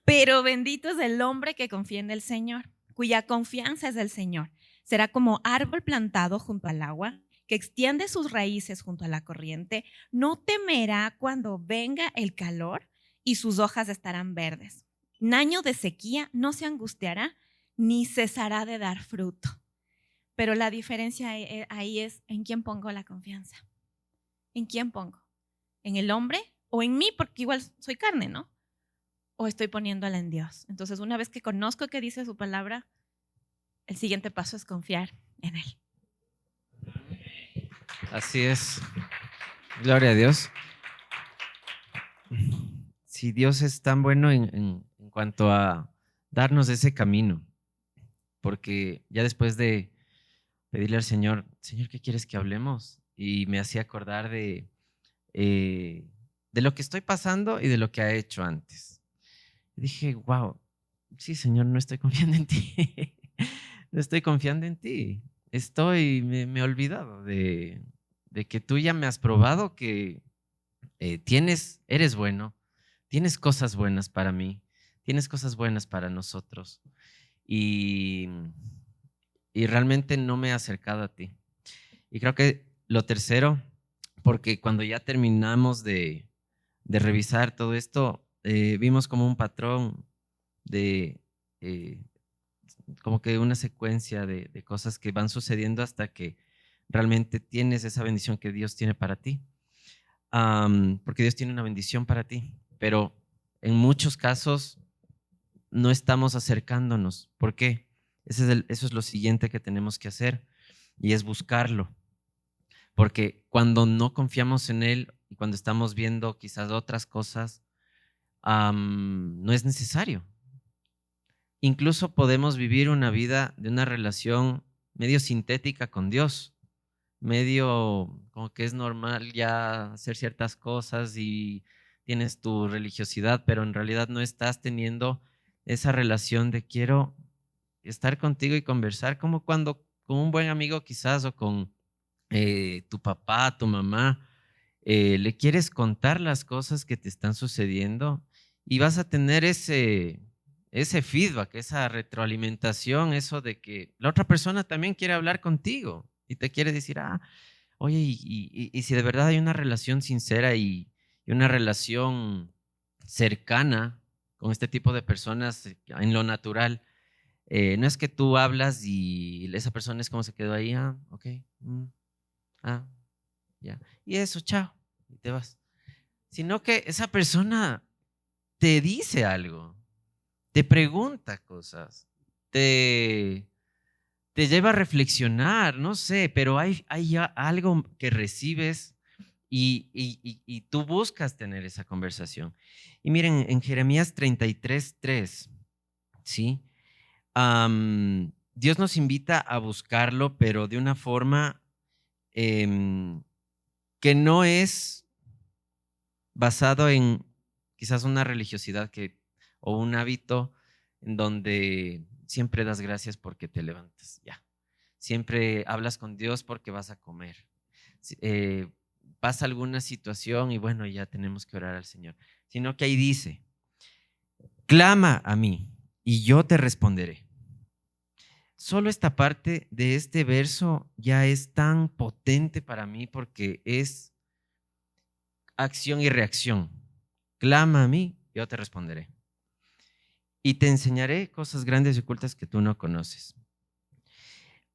Pero bendito es el hombre que confía en el Señor, cuya confianza es del Señor. Será como árbol plantado junto al agua, que extiende sus raíces junto a la corriente, no temerá cuando venga el calor y sus hojas estarán verdes. En año de sequía no se angustiará ni cesará de dar fruto. Pero la diferencia ahí es en quién pongo la confianza. ¿En quién pongo? ¿En el hombre o en mí? Porque igual soy carne, ¿no? ¿O estoy poniéndola en Dios? Entonces, una vez que conozco qué dice su palabra, el siguiente paso es confiar en Él. Así es. Gloria a Dios. Si Dios es tan bueno en cuanto a darnos ese camino, porque ya después de pedirle al Señor, Señor, ¿qué quieres que hablemos? Y me hacía acordar de lo que estoy pasando y de lo que ha hecho antes. Y dije, wow, sí, Señor, no estoy confiando en ti. No estoy confiando en ti. Me he olvidado de que tú ya me has probado que eres bueno, tienes cosas buenas para mí, tienes cosas buenas para nosotros. Y realmente no me he acercado a ti. Y creo que lo tercero, porque cuando ya terminamos de revisar todo esto, vimos como un patrón de como que una secuencia de cosas que van sucediendo hasta que realmente tienes esa bendición que Dios tiene para ti. Porque Dios tiene una bendición para ti, pero en muchos casos no estamos acercándonos. ¿Por qué? Eso es lo siguiente que tenemos que hacer, y es buscarlo. Porque cuando no confiamos en Él y cuando estamos viendo quizás otras cosas, no es necesario. Incluso podemos vivir una vida de una relación medio sintética con Dios, medio como que es normal ya hacer ciertas cosas y tienes tu religiosidad, pero en realidad no estás teniendo esa relación de quiero estar contigo y conversar, como cuando con un buen amigo quizás o con tu papá, tu mamá, le quieres contar las cosas que te están sucediendo y vas a tener ese feedback, esa retroalimentación, eso de que la otra persona también quiere hablar contigo y te quiere decir, oye, y si de verdad hay una relación sincera y una relación cercana con este tipo de personas en lo natural, no es que tú hablas y esa persona es como se quedó ahí, ok, ya, y eso, chao, y te vas. Sino que esa persona te dice algo, te pregunta cosas, te lleva a reflexionar, no sé, pero hay algo que recibes y tú buscas tener esa conversación. Y miren, en Jeremías 33:3, ¿sí? Dios nos invita a buscarlo, pero de una forma que no es basado en quizás una religiosidad o un hábito en donde siempre das gracias porque te levantas, ya. Siempre hablas con Dios porque vas a comer. Pasa alguna situación y bueno, ya tenemos que orar al Señor. Sino que ahí dice, clama a mí y yo te responderé. Solo esta parte de este verso ya es tan potente para mí porque es acción y reacción. Clama a mí, yo te responderé. Y te enseñaré cosas grandes y ocultas que tú no conoces.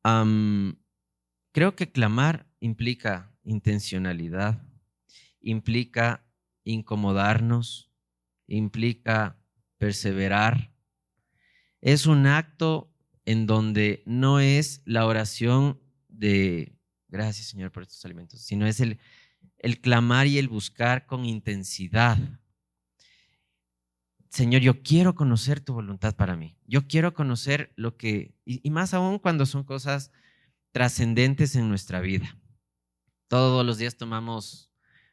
Creo que clamar implica intencionalidad, implica incomodarnos, implica perseverar. Es un acto en donde no es la oración de gracias, Señor, por estos alimentos, sino es el clamar y el buscar con intensidad. Señor, yo quiero conocer tu voluntad para mí. Yo quiero conocer lo que, y más aún cuando son cosas trascendentes en nuestra vida. Todos los días tomamos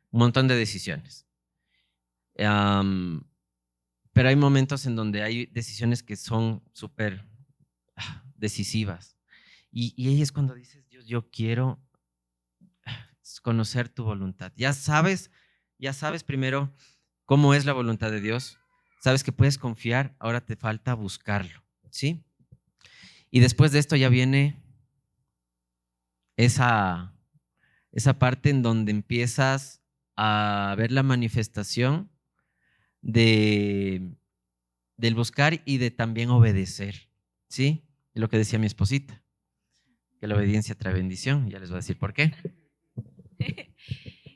un montón de decisiones. Pero hay momentos en donde hay decisiones que son súper decisivas. Y ahí es cuando dices, Dios, yo quiero conocer tu voluntad. Ya sabes primero cómo es la voluntad de Dios. Sabes que puedes confiar, ahora te falta buscarlo, ¿sí? Y después de esto ya viene esa esa parte en donde empiezas a ver la manifestación del buscar y de también obedecer, ¿sí? Es lo que decía mi esposita, que la obediencia trae bendición. Ya les voy a decir por qué.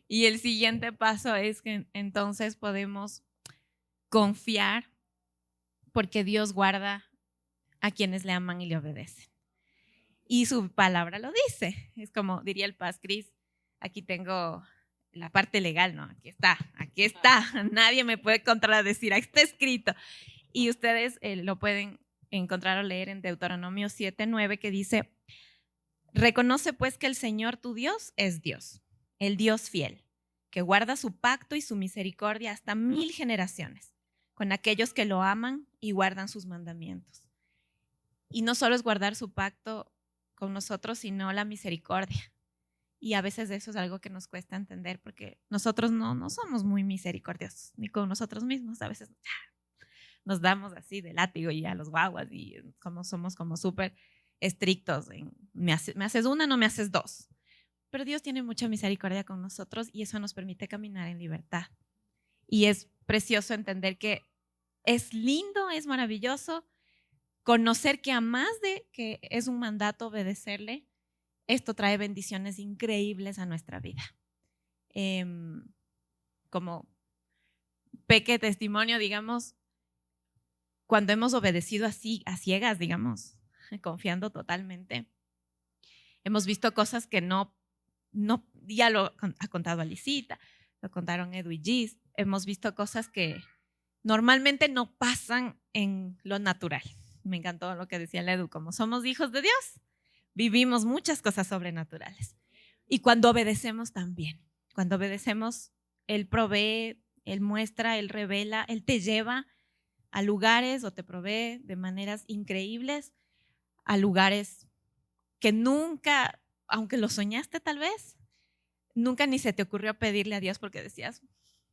Y el siguiente paso es que entonces podemos confiar porque Dios guarda a quienes le aman y le obedecen. Y su palabra lo dice. Es como diría el Paz Cris, aquí tengo la parte legal, ¿no? Aquí está. Nadie me puede contradecir, aquí está escrito. Y ustedes lo pueden encontrar o leer en Deuteronomio 7:9, que dice: reconoce pues que el Señor tu Dios es Dios, el Dios fiel, que guarda su pacto y su misericordia hasta 1000 generaciones, con aquellos que lo aman y guardan sus mandamientos. Y no solo es guardar su pacto con nosotros, sino la misericordia. Y a veces eso es algo que nos cuesta entender, porque nosotros no somos muy misericordiosos, ni con nosotros mismos. A veces nos damos así de látigo y a los guaguas, y como somos como súper estrictos en me haces una, no me haces dos. Pero Dios tiene mucha misericordia con nosotros y eso nos permite caminar en libertad. Y es precioso entender que es lindo, es maravilloso conocer que a más de que es un mandato obedecerle, esto trae bendiciones increíbles a nuestra vida. Como peque testimonio, digamos, cuando hemos obedecido así, a ciegas, digamos, confiando totalmente, hemos visto cosas que no, ya lo ha contado Alicita, lo contaron Edu y Gis, hemos visto cosas que normalmente no pasan en lo natural. Me encantó lo que decía Edu, como somos hijos de Dios, vivimos muchas cosas sobrenaturales. Y cuando obedecemos también, cuando obedecemos, Él provee, Él muestra, Él revela, Él te lleva a lugares o te provee de maneras increíbles, a lugares que nunca, aunque lo soñaste tal vez, nunca ni se te ocurrió pedirle a Dios porque decías,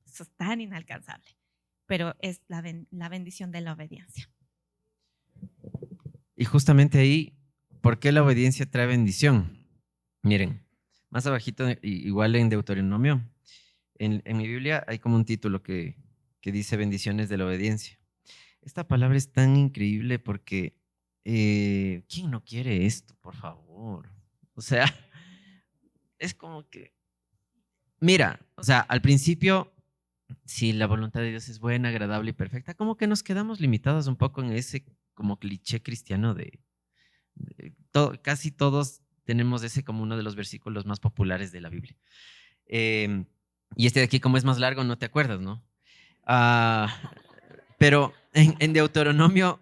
eso es tan inalcanzable. Pero es la bendición de la obediencia. Y justamente ahí, ¿por qué la obediencia trae bendición? Miren, más abajito, igual en Deuteronomio, en mi Biblia hay como un título que dice bendiciones de la obediencia. Esta palabra es tan increíble porque ¿quién no quiere esto, por favor? O sea, es como que, mira, o sea, al principio, si la voluntad de Dios es buena, agradable y perfecta, como que nos quedamos limitados un poco en ese como cliché cristiano de casi todos tenemos ese como uno de los versículos más populares de la Biblia. Y este de aquí, como es más largo, no te acuerdas, ¿no? Pero en Deuteronomio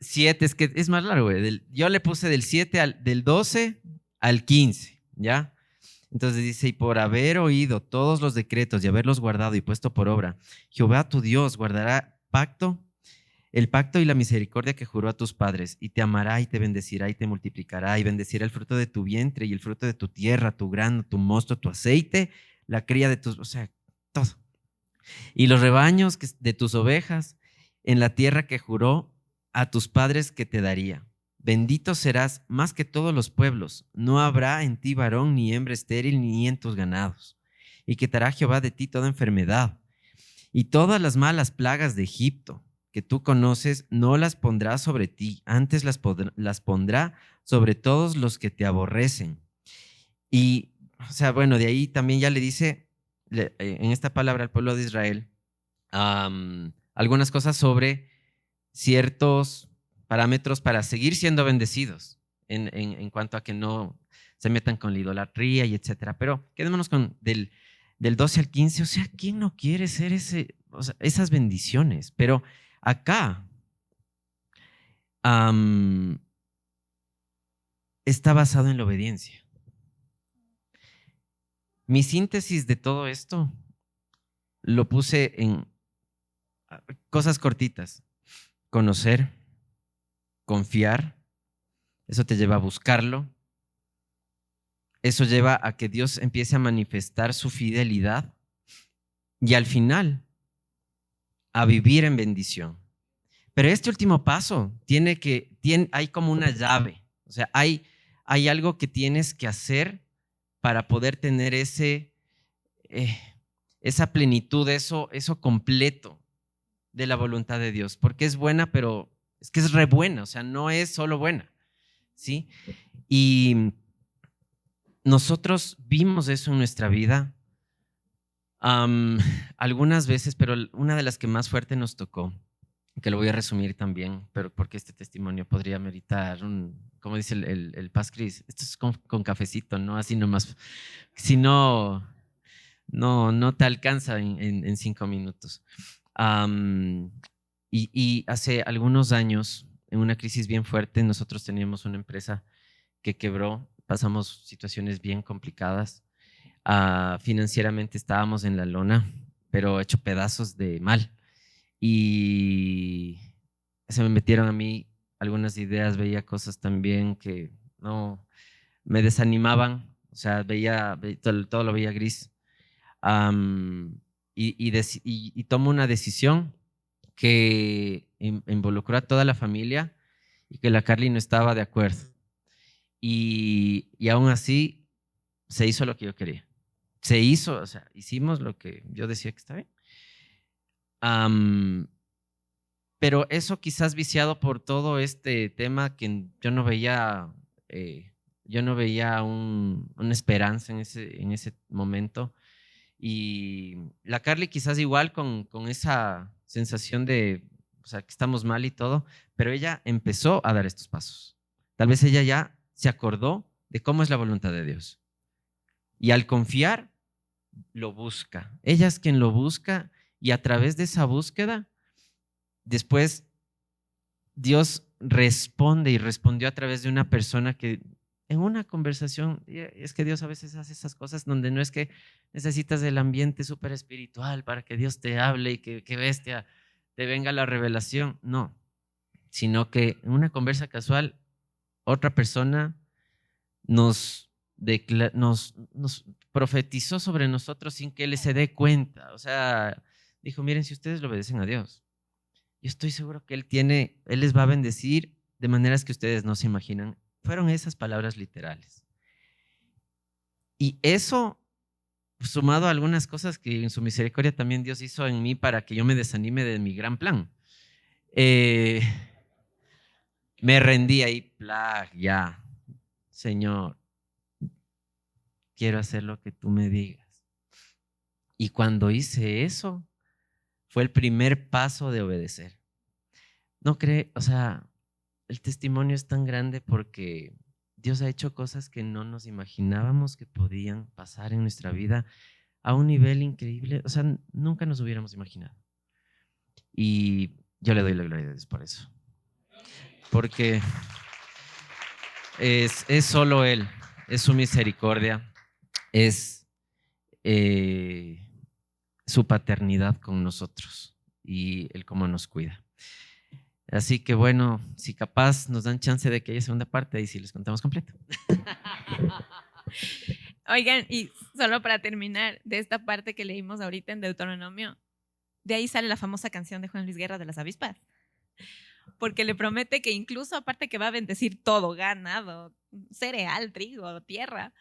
7, es que es más largo, yo le puse del 12 al 15, ¿ya? Entonces dice, y por haber oído todos los decretos y haberlos guardado y puesto por obra, Jehová tu Dios guardará el pacto y la misericordia que juró a tus padres, y te amará y te bendecirá y te multiplicará, y bendecirá el fruto de tu vientre y el fruto de tu tierra, tu grano, tu mosto, tu aceite, la cría de tus, o sea, todo. Y los rebaños de tus ovejas en la tierra que juró a tus padres que te daría. Bendito serás más que todos los pueblos. No habrá en ti varón ni hembra estéril ni en tus ganados. Y quitará Jehová de ti toda enfermedad. Y todas las malas plagas de Egipto que tú conoces no las pondrá sobre ti, antes las pondrá sobre todos los que te aborrecen. Y, o sea, bueno, de ahí también ya le dice en esta palabra al pueblo de Israel algunas cosas sobre ciertos parámetros para seguir siendo bendecidos en cuanto a que no se metan con la idolatría y etcétera. Pero quedémonos con del 12 al 15, o sea, ¿quién no quiere ser esas bendiciones? Pero acá está basado en la obediencia. Mi síntesis de todo esto lo puse en cosas cortitas. Conocer, confiar, eso te lleva a buscarlo, eso lleva a que Dios empiece a manifestar su fidelidad y al final a vivir en bendición. Pero este último paso hay como una llave, o sea, hay algo que tienes que hacer para poder tener esa plenitud, eso completo de la voluntad de Dios, porque es buena, pero es que es re buena, o sea, no es solo buena, ¿sí? Y nosotros vimos eso en nuestra vida algunas veces, pero una de las que más fuerte nos tocó, que lo voy a resumir también, pero porque este testimonio podría meritar como dice el Paz Cris, esto es con cafecito, ¿no? Así nomás, si no, no te alcanza en 5 minutos. Y hace algunos años, en una crisis bien fuerte, nosotros teníamos una empresa que quebró, pasamos situaciones bien complicadas. Financieramente estábamos en la lona, pero hecho pedazos de mal. Y se me metieron a mí algunas ideas, veía cosas también que no me desanimaban, o sea, todo lo veía gris. Y tomo una decisión que involucró a toda la familia y que la Carly no estaba de acuerdo. Y aún así se hizo lo que yo quería. Se hizo, o sea, hicimos lo que yo decía que estaba bien. Pero eso quizás viciado por todo este tema que yo no veía una esperanza en ese momento. Y la Carly quizás igual con esa sensación de, o sea, que estamos mal y todo, pero ella empezó a dar estos pasos. Tal vez ella ya se acordó de cómo es la voluntad de Dios. Y al confiar, lo busca. Ella es quien lo busca y a través de esa búsqueda, después Dios responde y respondió a través de una persona que en una conversación, es que Dios a veces hace esas cosas donde no es que necesitas el ambiente súper espiritual para que Dios te hable y que bestia, te venga la revelación, no, sino que en una conversa casual, otra persona nos profetizó sobre nosotros sin que él se dé cuenta. O sea, dijo, miren, si ustedes le obedecen a Dios, yo estoy seguro que Él les va a bendecir de maneras que ustedes no se imaginan. Fueron esas palabras literales. Y eso, sumado a algunas cosas que en su misericordia también Dios hizo en mí para que yo me desanime de mi gran plan. Me rendí ahí, ya, Señor, quiero hacer lo que tú me digas. Y cuando hice eso, fue el primer paso de obedecer. No cree, o sea, el testimonio es tan grande porque Dios ha hecho cosas que no nos imaginábamos que podían pasar en nuestra vida a un nivel increíble, o sea, nunca nos hubiéramos imaginado. Y yo le doy la gloria a Dios por eso. Porque es solo Él, es su misericordia, es su paternidad con nosotros y el cómo nos cuida. Así que bueno, si capaz nos dan chance de que haya segunda parte, ahí sí les contamos completo. Oigan, y solo para terminar de esta parte que leímos ahorita en Deuteronomio, de ahí sale la famosa canción de Juan Luis Guerra de las avispas. Porque le promete que incluso aparte que va a bendecir todo, ganado, cereal, trigo, tierra,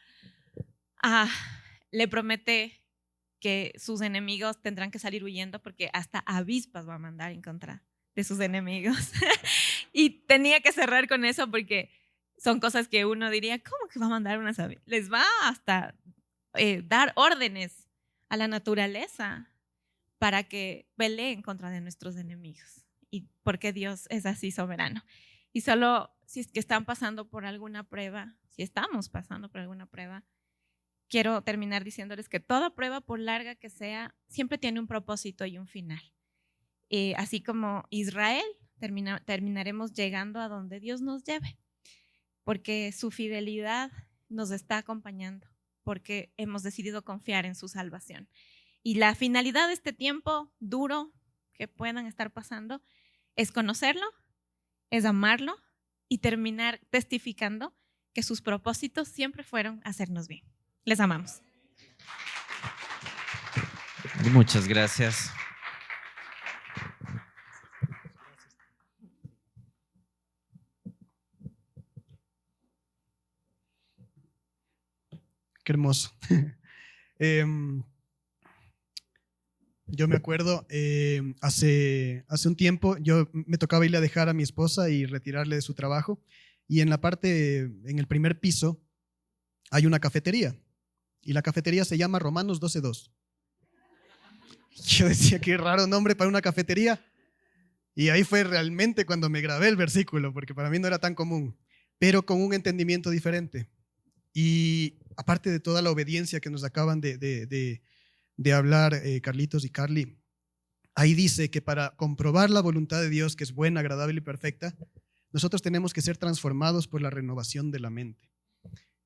le promete que sus enemigos tendrán que salir huyendo porque hasta avispas va a mandar en contra de sus enemigos. Y tenía que cerrar con eso porque son cosas que uno diría, ¿cómo que va a mandar unas avispas? Les va hasta dar órdenes a la naturaleza para que peleen contra de nuestros enemigos. Y porque Dios es así soberano. Y solo si es que están pasando por alguna prueba, si estamos pasando por alguna prueba, quiero terminar diciéndoles que toda prueba, por larga que sea, siempre tiene un propósito y un final. Así como Israel, terminaremos llegando a donde Dios nos lleve, porque su fidelidad nos está acompañando, porque hemos decidido confiar en su salvación. Y la finalidad de este tiempo duro que puedan estar pasando es conocerlo, es amarlo y terminar testificando que sus propósitos siempre fueron hacernos bien. Les amamos. Muchas gracias. Qué hermoso. Yo me acuerdo, hace un tiempo, me tocaba irle a dejar a mi esposa y retirarle de su trabajo. Y en el primer piso, hay una cafetería. Y la cafetería se llama Romanos 12:2. Yo decía, qué raro nombre para una cafetería. Y ahí fue realmente cuando me grabé el versículo, porque para mí no era tan común, pero con un entendimiento diferente. Y aparte de toda la obediencia que nos acaban de hablar Carlitos y Carly, ahí dice que para comprobar la voluntad de Dios, que es buena, agradable y perfecta, nosotros tenemos que ser transformados por la renovación de la mente.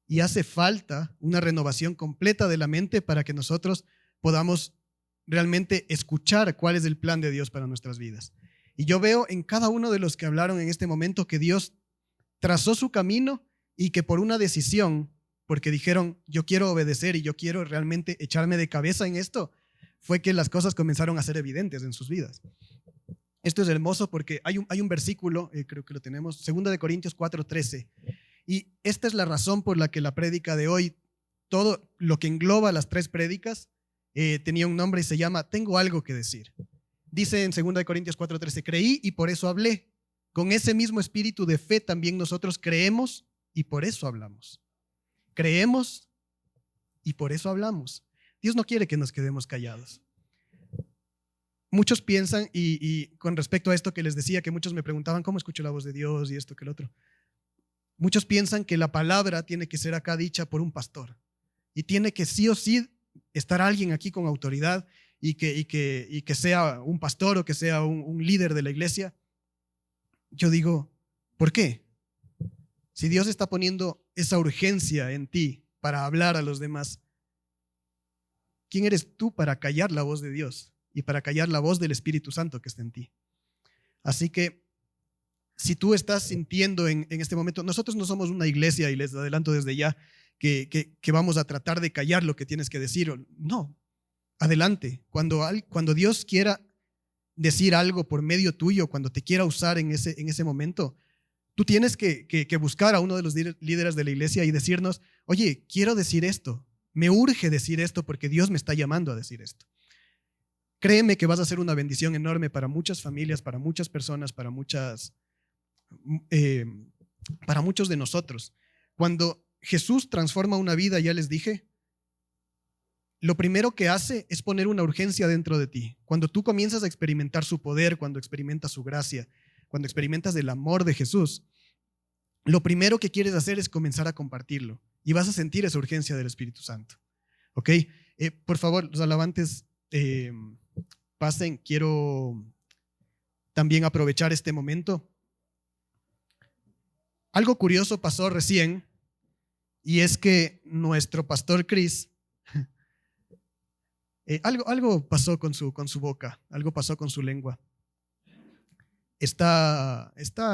Y hace falta una renovación completa de la mente para que nosotros podamos realmente escuchar cuál es el plan de Dios para nuestras vidas. Y yo veo en cada uno de los que hablaron en este momento que Dios trazó su camino y que por una decisión, porque dijeron, yo quiero obedecer y yo quiero realmente echarme de cabeza en esto, fue que las cosas comenzaron a ser evidentes en sus vidas. Esto es hermoso porque hay un versículo, creo que lo tenemos, 2 Corintios 4:13. Y esta es la razón por la que la prédica de hoy, todo lo que engloba las 3 prédicas, tenía un nombre y se llama Tengo algo que decir. Dice en 2 Corintios 4:13, creí y por eso hablé. Con ese mismo espíritu de fe también nosotros creemos y por eso hablamos. Creemos y por eso hablamos. Dios no quiere que nos quedemos callados. Muchos piensan, y con respecto a esto que les decía, que muchos me preguntaban, ¿cómo escucho la voz de Dios y esto que el otro? Muchos piensan que la palabra tiene que ser acá dicha por un pastor y tiene que sí o sí estar alguien aquí con autoridad y que sea un pastor o que sea un líder de la iglesia. Yo digo, ¿por qué? Si Dios está poniendo esa urgencia en ti para hablar a los demás, ¿quién eres tú para callar la voz de Dios y para callar la voz del Espíritu Santo que está en ti? Así que si tú estás sintiendo en este momento, nosotros no somos una iglesia, y les adelanto desde ya, que vamos a tratar de callar lo que tienes que decir. No, adelante. Cuando Dios quiera decir algo por medio tuyo, cuando te quiera usar en ese momento, tú tienes que buscar a uno de los líderes de la iglesia y decirnos, oye, quiero decir esto, me urge decir esto porque Dios me está llamando a decir esto. Créeme que vas a ser una bendición enorme para muchas familias, para muchas personas, para muchos de nosotros. Cuando Jesús transforma una vida, ya les dije, lo primero que hace es poner una urgencia dentro de ti. Cuando tú comienzas a experimentar su poder, cuando experimentas su gracia, cuando experimentas el amor de Jesús, lo primero que quieres hacer es comenzar a compartirlo y vas a sentir esa urgencia del Espíritu Santo. ¿Ok? Por favor, los alabantes pasen. Quiero también aprovechar este momento. Algo curioso pasó recién y es que nuestro pastor Chris, algo pasó con su boca, algo pasó con su lengua. Está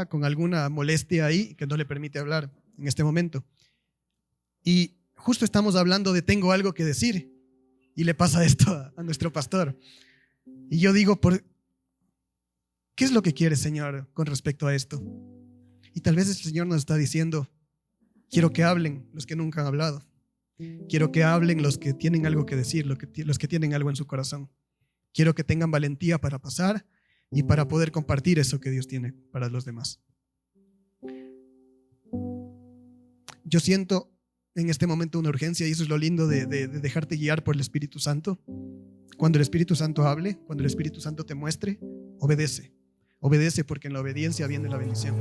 con alguna molestia ahí que no le permite hablar en este momento. Y justo estamos hablando de tengo algo que decir y le pasa esto a nuestro pastor. Y yo digo, ¿qué es lo que quieres, Señor, con respecto a esto? Y tal vez el Señor nos está diciendo, quiero que hablen los que nunca han hablado. Quiero que hablen los que tienen algo que decir, los que tienen algo en su corazón. Quiero que tengan valentía para pasar y para poder compartir eso que Dios tiene para los demás. Yo siento en este momento una urgencia y eso es lo lindo de dejarte guiar por el Espíritu Santo. Cuando el Espíritu Santo hable, cuando el Espíritu Santo te muestre, obedece. Obedece porque en la obediencia viene la bendición.